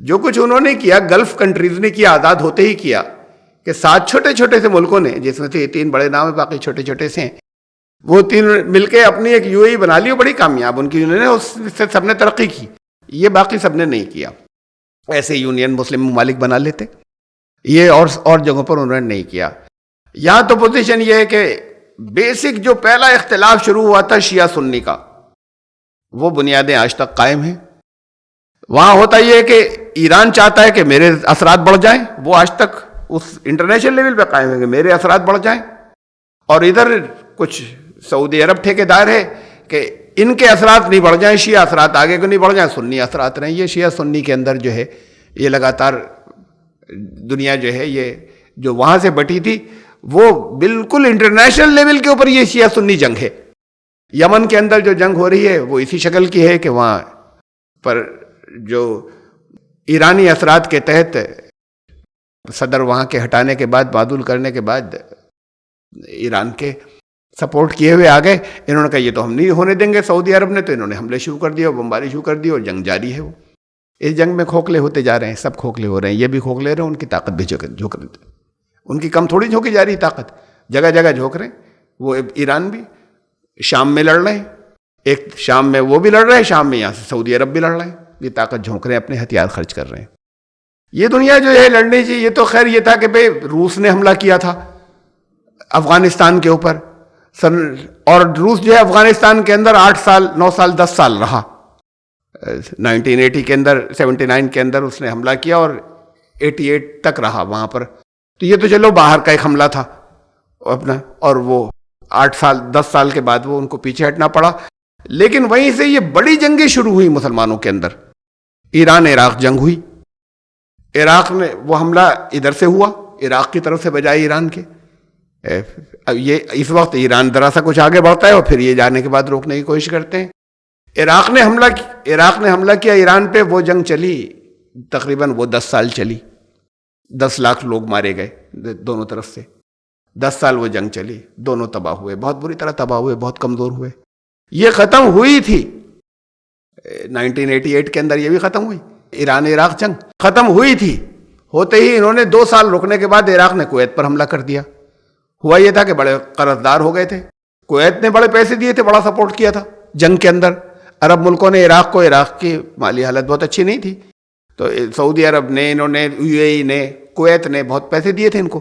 جو کچھ انہوں نے کیا گلف کنٹریز نے کیا، آزاد ہوتے ہی کیا، کہ 7 چھوٹے چھوٹے سے ملکوں نے، جس میں سے 3 بڑے نام ہیں، باقی چھوٹے چھوٹے سے ہیں، وہ 3 مل کے اپنی ایک UAE بنا لی، بڑی کامیاب ان کی، انہوں نے اس سے سب نے ترقی کی، یہ باقی سب نے نہیں کیا. ایسے یونین مسلم ممالک بنا لیتے، یہ اور جگہوں پر انہوں نے نہیں کیا. یہاں تو پوزیشن یہ ہے کہ بیسک جو پہلا اختلاف شروع ہوا تھا شیعہ سنی کا، وہ بنیادیں آج تک قائم ہیں. وہاں ہوتا یہ ہے کہ ایران چاہتا ہے کہ میرے اثرات بڑھ جائیں، وہ آج تک اس انٹرنیشنل لیول پہ قائم ہے کہ میرے اثرات بڑھ جائیں، اور ادھر کچھ سعودی عرب ٹھیکیدار ہے کہ ان کے اثرات نہیں بڑھ جائیں، شیعہ اثرات آگے کو نہیں بڑھ جائیں، سنی اثرات رہیں. یہ شیعہ سنی کے اندر جو ہے یہ لگاتار دنیا جو ہے یہ جو وہاں سے بٹی تھی وہ بالکل انٹرنیشنل لیول کے اوپر یہ شیعہ سنی جنگ ہے. یمن کے اندر جو جنگ ہو رہی ہے وہ اسی شکل کی ہے کہ وہاں پر جو ایرانی اثرات کے تحت صدر وہاں کے ہٹانے کے بعد، معدول کرنے کے بعد ایران کے سپورٹ کیے ہوئے آگئے. انہوں نے کہا یہ تو ہم نہیں ہونے دیں گے سعودی عرب نے، تو انہوں نے حملے شروع کر دیے، بمباری شروع کر دی، اور جنگ جاری ہے. وہ اس جنگ میں کھوکھلے ہوتے جا رہے ہیں، سب کھوکھلے ہو رہے ہیں، یہ بھی کھوکھلے رہے ہیں، ان کی طاقت بھی جھک رہی ہے، ان کی کم تھوڑی جھوکی جا رہی طاقت، جگہ جگہ جھوک رہے ہیں. وہ ایران بھی شام میں لڑ رہے ہیں، ایک شام میں وہ بھی لڑ رہے ہیں، شام میں یہاں سے سعودی عرب بھی لڑ رہے ہیں، یہ طاقت جھونک رہے ہیں، اپنے ہتھیار خرچ کر رہے ہیں. یہ دنیا جو ہے لڑنے چاہیے. یہ تو خیر یہ تھا کہ بھئی روس نے حملہ کیا تھا افغانستان کے اوپر، اور روس جو ہے افغانستان کے اندر 8 سال 9 سال 10 سال رہا. 1980 کے اندر 79 کے اندر اس نے حملہ کیا اور 88 تک رہا وہاں پر. تو یہ تو چلو باہر کا ایک حملہ تھا اپنا، اور وہ 8 سال 10 سال کے بعد وہ ان کو پیچھے ہٹنا پڑا. لیکن وہیں سے یہ بڑی جنگیں شروع ہوئی مسلمانوں کے اندر. ایران عراق جنگ ہوئی، عراق میں وہ حملہ ادھر سے ہوا، عراق کی طرف سے بجائے ایران کے. اب یہ اس وقت ایران ذرا سا کچھ آگے بڑھتا ہے اور پھر یہ جانے کے بعد روکنے کی کوشش کرتے ہیں. عراق نے حملہ کیا ایران پہ. وہ جنگ چلی تقریباً وہ 10 سال چلی، 10 لاکھ لوگ مارے گئے دونوں طرف سے. 10 سال وہ جنگ چلی، دونوں تباہ ہوئے، بہت بری طرح تباہ ہوئے، بہت کمزور ہوئے. یہ ختم ہوئی تھی 1988 کے اندر، یہ بھی ختم ہوئی. ایران عراق جنگ ختم ہوئی تھی، ہوتے ہی انہوں نے 2 سال رکنے کے بعد عراق نے کویت پر حملہ کر دیا. ہوا یہ تھا کہ بڑے قرض دار ہو گئے تھے، کویت نے بڑے پیسے دیے تھے، بڑا سپورٹ کیا تھا جنگ کے اندر. عرب ملکوں نے عراق کو، عراق کی مالی حالت بہت اچھی نہیں تھی، تو سعودی عرب نے، انہوں نے، UAE نے، کویت نے بہت پیسے دیے تھے ان کو.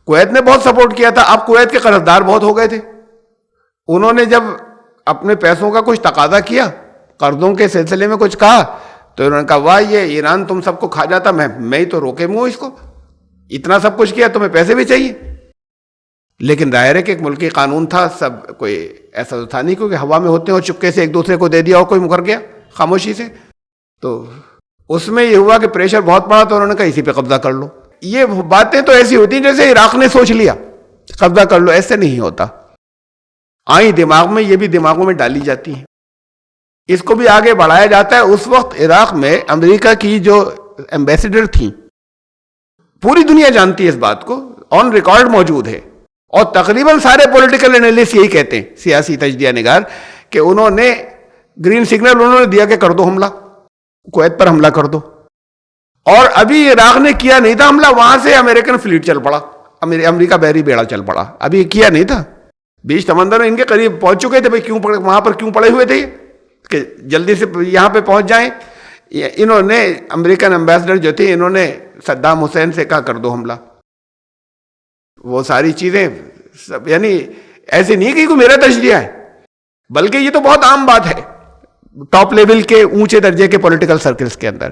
کویت نے بہت سپورٹ کیا تھا. اب کویت کے قرض دار بہت ہو گئے تھے. انہوں نے جب اپنے پیسوں کا کچھ تقاضا کیا، قرضوں کے سلسلے میں کچھ کہا، تو انہوں نے کہا واہ یہ ایران تم سب کو کھا جاتا، میں ہی تو روکے منہ اس کو، اتنا سب کچھ کیا، تمہیں پیسے بھی چاہیے. لیکن ظاہر ہے کہ ایک ملکی قانون تھا، سب کوئی ایسا تو تھا نہیں کیونکہ ہوا میں ہوتے ہیں اور چپکے سے ایک دوسرے کو دے دیا اور کوئی مکر گیا خاموشی سے. تو اس میں یہ ہوا کہ پریشر بہت پڑا، تو انہوں نے کہا اسی پہ قبضہ کر لو. یہ باتیں تو ایسی ہوتی ہیں جیسے عراق نے سوچ لیا قبضہ کر لو، ایسے نہیں ہوتا. آئیں دماغ میں، یہ بھی دماغوں میں ڈالی جاتی ہیں، اس کو بھی آگے بڑھایا جاتا ہے. اس وقت عراق میں امریکہ کی جو ایمبیسڈر تھیں، پوری دنیا جانتی ہے اس بات کو، آن ریکارڈ موجود ہے، اور تقریباً سارے پولیٹیکل انالیسٹ یہی کہتے ہیں، سیاسی تجزیہ نگار، کہ انہوں نے گرین سگنل انہوں نے دیا کہ کر دو حملہ، کویت پر حملہ کر دو. اور ابھی عراق نے کیا نہیں تھا حملہ، وہاں سے امریکن فلیٹ چل پڑا، امریکہ بحری بیڑا چل پڑا. ابھی کیا نہیں تھا، بیچ سمندر میں ان کے قریب پہنچ چکے تھے. بھائی کیوں وہاں پر کیوں پڑے ہوئے تھے کہ جلدی سے یہاں پہ پہنچ جائیں. انہوں نے امریکن ایمبیسڈر جو تھے، انہوں نے صدام حسین سے کہا کر دو حملہ. وہ ساری چیزیں سب یعنی ایسے نہیں کہ کوئی میرا تجزیہ ہے، بلکہ یہ تو بہت عام بات ہے ٹاپ لیول کے اونچے درجے کے پولیٹیکل سرکلز کے اندر،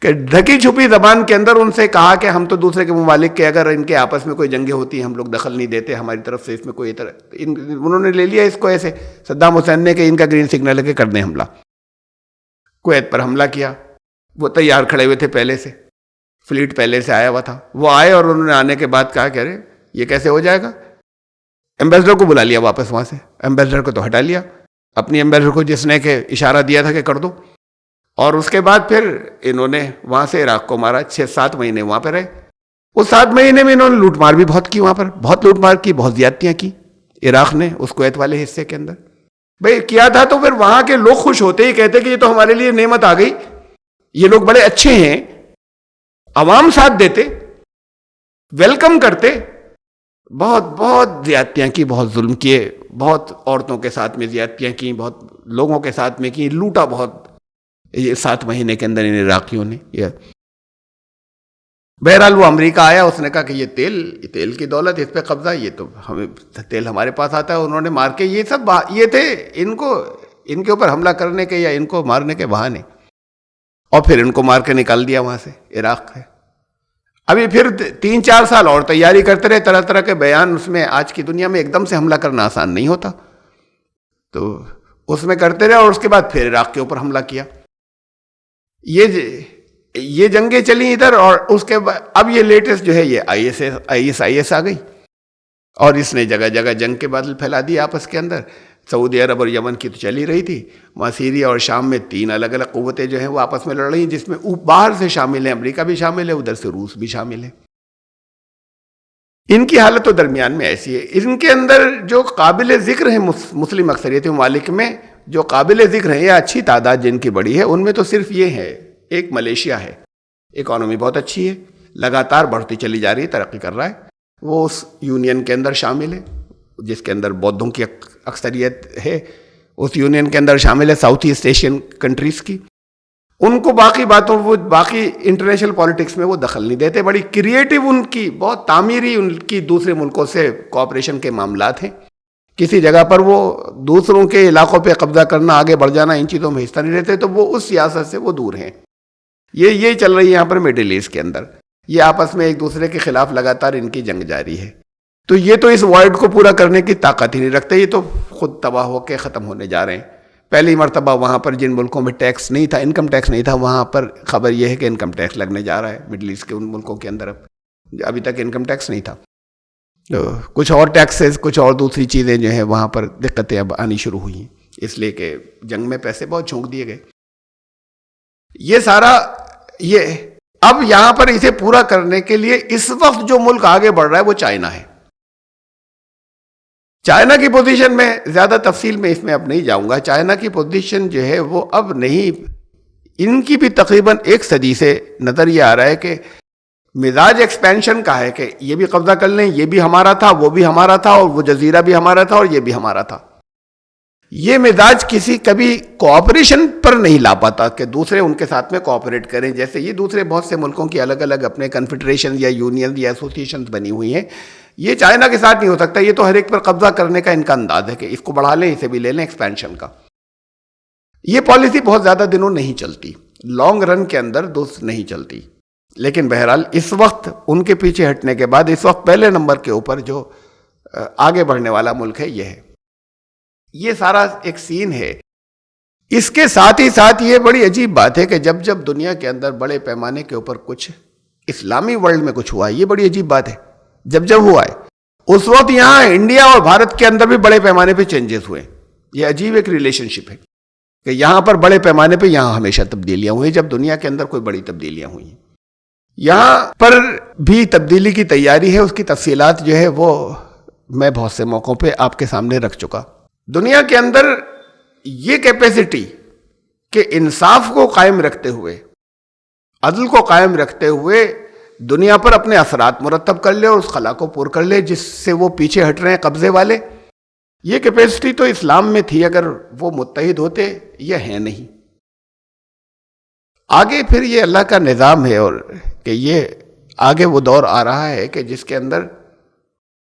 کہ ڈھکی چھپی زبان کے اندر ان سے کہا کہ ہم تو دوسرے کے ممالک کے اگر ان کے آپس میں کوئی جنگیں ہوتی ہیں ہم لوگ دخل نہیں دیتے، ہماری طرف سے اس میں کوئی انہوں نے لے لیا اس کو ایسے صدام حسین نے کہ ان کا گرین سگنل ہے کہ کر دیں حملہ. کویت پر حملہ کیا. وہ تیار کھڑے ہوئے تھے پہلے سے، فلیٹ پہلے سے آیا ہوا تھا. وہ آئے اور انہوں نے آنے کے بعد کہا کہ ارے یہ کیسے ہو جائے گا. ایمبیسڈر کو بلا لیا واپس وہاں سے، ایمبیسڈر کو تو ہٹا لیا، اپنی ایمبیسڈر کو جس نے کہ اشارہ دیا تھا کہ کر دو. اور اس کے بعد پھر انہوں نے وہاں سے عراق کو مارا. 6-7 مہینے وہاں پہ رہے. اس 7 مہینے میں انہوں نے لوٹ مار بھی بہت کی، وہاں پر بہت لوٹ مار کی، بہت زیادتیاں کی عراق نے اس کویت والے حصے کے اندر. بھئی کیا تھا تو پھر وہاں کے لوگ خوش ہوتے ہی کہتے کہ یہ تو ہمارے لیے نعمت آ گئی، یہ لوگ بڑے اچھے ہیں عوام ساتھ دیتے, ویلکم کرتے. بہت بہت زیادتیاں کی, بہت ظلم کیے, بہت عورتوں کے ساتھ میں زیادتیاں کی, بہت لوگوں کے ساتھ میں کی, لوٹا بہت یہ 7 مہینے کے اندر ان عراقیوں نے. بہرحال وہ امریکہ آیا, اس نے کہا کہ یہ تیل کی دولت, اس پہ قبضہ, یہ تو ہمیں تیل ہمارے پاس آتا ہے. انہوں نے مار کے, یہ سب یہ تھے ان کے اوپر حملہ کرنے کے یا ان کو مارنے کے بہانے, اور پھر ان کو مار کے نکال دیا وہاں سے, عراق سے. ابھی پھر 3-4 سال اور تیاری کرتے رہے, طرح طرح کے بیان. اس میں آج کی دنیا میں ایک دم سے حملہ کرنا آسان نہیں ہوتا, تو اس میں کرتے رہے, اور اس کے بعد پھر عراق کے اوپر حملہ کیا. یہ جنگیں چلی ادھر, اور اس کے بعد اب یہ لیٹسٹ جو ہے یہ آئی ایس آ گئی, اور اس نے جگہ جگہ جنگ کے بادل پھیلا دیے آپس کے اندر. سعودی عرب اور یمن کی تو چل ہی رہی تھی, وہاں سیریا اور شام میں 3 الگ الگ قوتیں جو ہیں وہ آپس میں لڑ رہی ہیں, جس میں باہر سے شامل ہیں, امریکہ بھی شامل ہے, ادھر سے روس بھی شامل ہے. ان کی حالت تو درمیان میں ایسی ہے. ان کے اندر جو قابل ذکر ہیں مسلم اکثریتی ممالک میں, جو قابل ذکر ہیں یا اچھی تعداد جن کی بڑی ہے, ان میں تو صرف یہ ہے, ایک ملیشیا ہے, اکانومی بہت اچھی ہے, لگاتار بڑھتی چلی جا رہی ہے, ترقی کر رہا ہے. وہ اس یونین کے اندر شامل ہے جس کے اندر بودھوں کی اکثریت ہے, اس یونین کے اندر شامل ہے ساؤتھ ایسٹ ایشین کنٹریز کی. ان کو باقی باتوں, وہ باقی انٹرنیشنل پالیٹکس میں وہ دخل نہیں دیتے. بڑی کریٹیو ان کی, بہت تعمیری ان کی دوسرے ملکوں سے کوآپریشن کے معاملات ہیں. کسی جگہ پر وہ دوسروں کے علاقوں پہ قبضہ کرنا, آگے بڑھ جانا, ان چیزوں میں حصہ نہیں لیتے, تو وہ اس سیاست سے وہ دور ہیں. یہ چل رہی ہے یہاں پر مڈل ایسٹ کے اندر. یہ آپس میں ایک دوسرے کے خلاف لگاتار ان کی جنگ جاری ہے. تو یہ تو اس وائڈ کو پورا کرنے کی طاقت ہی نہیں رکھتے, یہ تو خود تباہ ہو کے ختم ہونے جا رہے ہیں. پہلی مرتبہ وہاں پر جن ملکوں میں ٹیکس نہیں تھا, انکم ٹیکس نہیں تھا, وہاں پر خبر یہ ہے کہ انکم ٹیکس لگنے جا رہا ہے. مڈل ایسٹ کے ان ملکوں کے اندر ابھی تک انکم ٹیکس نہیں تھا, تو کچھ اور ٹیکسز, کچھ اور دوسری چیزیں جو ہیں وہاں پر دقتیں اب آنی شروع ہوئی ہیں, اس لیے کہ جنگ میں پیسے بہت جھونک دیے گئے. یہ سارا اب یہاں پر اسے پورا کرنے کے لیے اس وقت جو ملک آگے بڑھ رہا ہے وہ چائنا ہے. چائنا کی پوزیشن میں زیادہ تفصیل میں اس میں اب نہیں جاؤں گا. چائنا کی پوزیشن جو ہے وہ اب نہیں, ان کی بھی تقریباً 1 صدی سے نظر یہ آ رہا ہے کہ مزاج ایکسپینشن کا ہے, کہ یہ بھی قبضہ کر لیں, یہ بھی ہمارا تھا, وہ بھی ہمارا تھا, اور وہ جزیرہ بھی ہمارا تھا, اور یہ بھی ہمارا تھا. یہ مزاج کسی کبھی کوآپریشن پر نہیں لا پاتا کہ دوسرے ان کے ساتھ میں کوآپریٹ کریں. جیسے یہ دوسرے بہت سے ملکوں کی الگ الگ اپنے کنفیڈریشن یا یونین یا ایسوسیشنز بنی ہوئی ہیں, یہ چائنا کے ساتھ نہیں ہو سکتا. یہ تو ہر ایک پر قبضہ کرنے کا ان کا انداز ہے کہ اس کو بڑھا لیں, اسے بھی لے لیں, ایکسپینشن کا. یہ پالیسی بہت زیادہ دنوں نہیں چلتی, لانگ رن کے اندر دوست نہیں چلتی. لیکن بہرحال اس وقت ان کے پیچھے ہٹنے کے بعد اس وقت پہلے نمبر کے اوپر جو آگے بڑھنے والا ملک ہے یہ ہے. یہ سارا ایک سین ہے. اس کے ساتھ ہی ساتھ یہ بڑی عجیب بات ہے کہ جب دنیا کے اندر بڑے پیمانے کے اوپر کچھ اسلامی ورلڈ میں کچھ ہوا ہے, یہ بڑی عجیب بات ہے, جب ہوا ہے اس وقت یہاں انڈیا اور بھارت کے اندر بھی بڑے پیمانے پہ چینجز ہوئے. یہ عجیب ایک ریلیشن شپ ہے کہ یہاں پر بڑے پیمانے پہ یہاں ہمیشہ تبدیلیاں ہوئی, جب دنیا کے اندر کوئی بڑی تبدیلیاں ہوئی ہیں. یہاں پر بھی تبدیلی کی تیاری ہے, اس کی تفصیلات جو ہے وہ میں بہت سے موقعوں پہ آپ کے سامنے رکھ چکا. دنیا کے اندر یہ کیپیسٹی کہ انصاف کو قائم رکھتے ہوئے, عدل کو قائم رکھتے ہوئے دنیا پر اپنے اثرات مرتب کر لے اور اس خلا کو پور کر لے جس سے وہ پیچھے ہٹ رہے ہیں قبضے والے, یہ کیپیسٹی تو اسلام میں تھی اگر وہ متحد ہوتے, یہ ہے نہیں. آگے پھر یہ اللہ کا نظام ہے, اور کہ یہ آگے وہ دور آ رہا ہے کہ جس کے اندر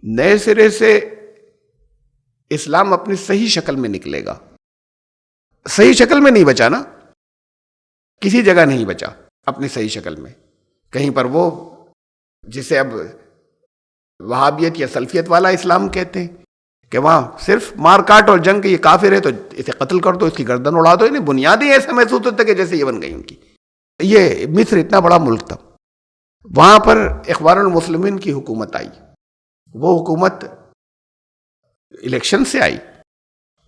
نئے سرے سے اسلام اپنی صحیح شکل میں نکلے گا. صحیح شکل میں نہیں بچا نا, کسی جگہ نہیں بچا اپنی صحیح شکل میں. کہیں پر وہ جسے اب وہابیت یا سلفیت والا اسلام کہتے ہیں کہ وہاں صرف مار کاٹ اور جنگ, یہ کافر ہے تو اسے قتل کر دو, اس کی گردن اڑا دو. انہیں بنیادی ایسا محسوس ہوتا ہے کہ جیسے یہ بن گئی ان کی. یہ مصر اتنا بڑا ملک تھا, وہاں پر اخوان المسلمین کی حکومت آئی. وہ حکومت الیکشن سے آئی.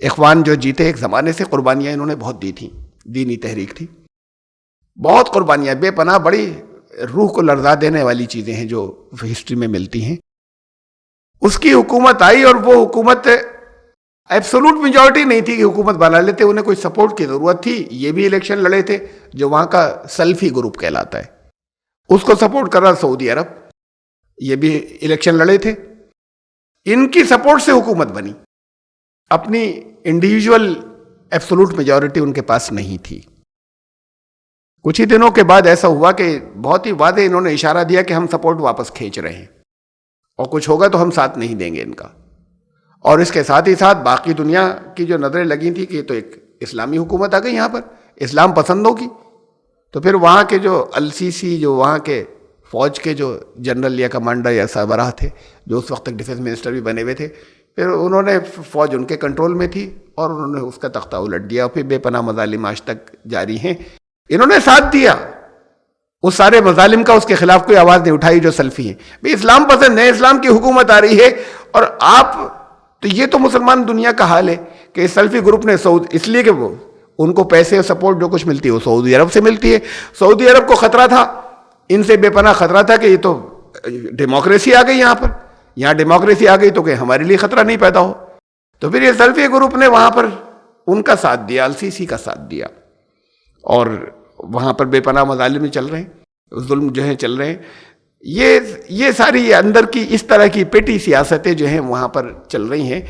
اخوان جو جیتے, ایک زمانے سے قربانیاں انہوں نے بہت دی تھیں, دینی تحریک تھی, بہت قربانیاں, بے پناہ, بڑی روح کو لرزا دینے والی چیزیں ہیں جو ہسٹری میں ملتی ہیں. اس کی حکومت آئی, اور وہ حکومت ایبسولوٹ میجورٹی نہیں تھی کہ حکومت بنا لیتے, انہیں کوئی سپورٹ کی ضرورت تھی. یہ بھی الیکشن لڑے تھے جو وہاں کا سلفی گروپ کہلاتا ہے, اس کو سپورٹ کر رہا سعودی عرب، یہ بھی الیکشن لڑے تھے، ان کی سپورٹ سے حکومت بنی، اپنی انڈیویجول ایبسولوٹ میجورٹی ان کے پاس نہیں تھی۔ کچھ ہی دنوں کے بعد ایسا ہوا کہ بہت ہی واضح انہوں نے اشارہ دیا کہ ہم سپورٹ واپس کھینچ رہے ہیں اور کچھ ہوگا تو ہم ساتھ نہیں دیں گے ان کا۔ اور اس کے ساتھ ہی ساتھ باقی دنیا کی جو نظریں لگی تھی کہ تو ایک اسلامی حکومت آ گئی یہاں پر اسلام پسندوں کی، تو پھر وہاں کے جو السیسی، جو وہاں کے فوج کے جو جنرل یا کمانڈر یا سربراہ تھے، جو اس وقت تک ڈیفنس منسٹر بھی بنے ہوئے تھے، پھر انہوں نے فوج ان کے کنٹرول میں تھی اور انہوں نے اس کا تختہ الٹ دیا، اور پھر بے پناہ مظالم آج تک جاری ہیں۔ انہوں نے ساتھ دیا اس سارے مظالم کا، اس کے خلاف کوئی آواز نہیں اٹھائی جو سلفی ہیں۔ بھئی اسلام پسند ہے، اسلام کی حکومت آ رہی ہے، اور آپ تو یہ تو مسلمان دنیا کا حال ہے کہ سلفی گروپ نے اس لیے کہ وہ ان کو پیسے اور سپورٹ جو کچھ ملتی ہے وہ سعودی عرب سے ملتی ہے۔ سعودی عرب کو خطرہ تھا، ان سے بے پناہ خطرہ تھا کہ یہ تو ڈیموکریسی آ گئی یہاں ڈیموکریسی آ گئی تو کہ ہمارے لیے خطرہ نہیں پیدا ہو، تو پھر یہ سلفی گروپ نے وہاں پر ان کا ساتھ دیا، السیسی کا ساتھ دیا، اور وہاں پر بے پناہ مظالم چل رہے ہیں، ظلم جو ہیں چل رہے ہیں۔ یہ ساری اندر کی اس طرح کی پیٹی سیاستیں جو ہیں وہاں پر چل رہی ہیں۔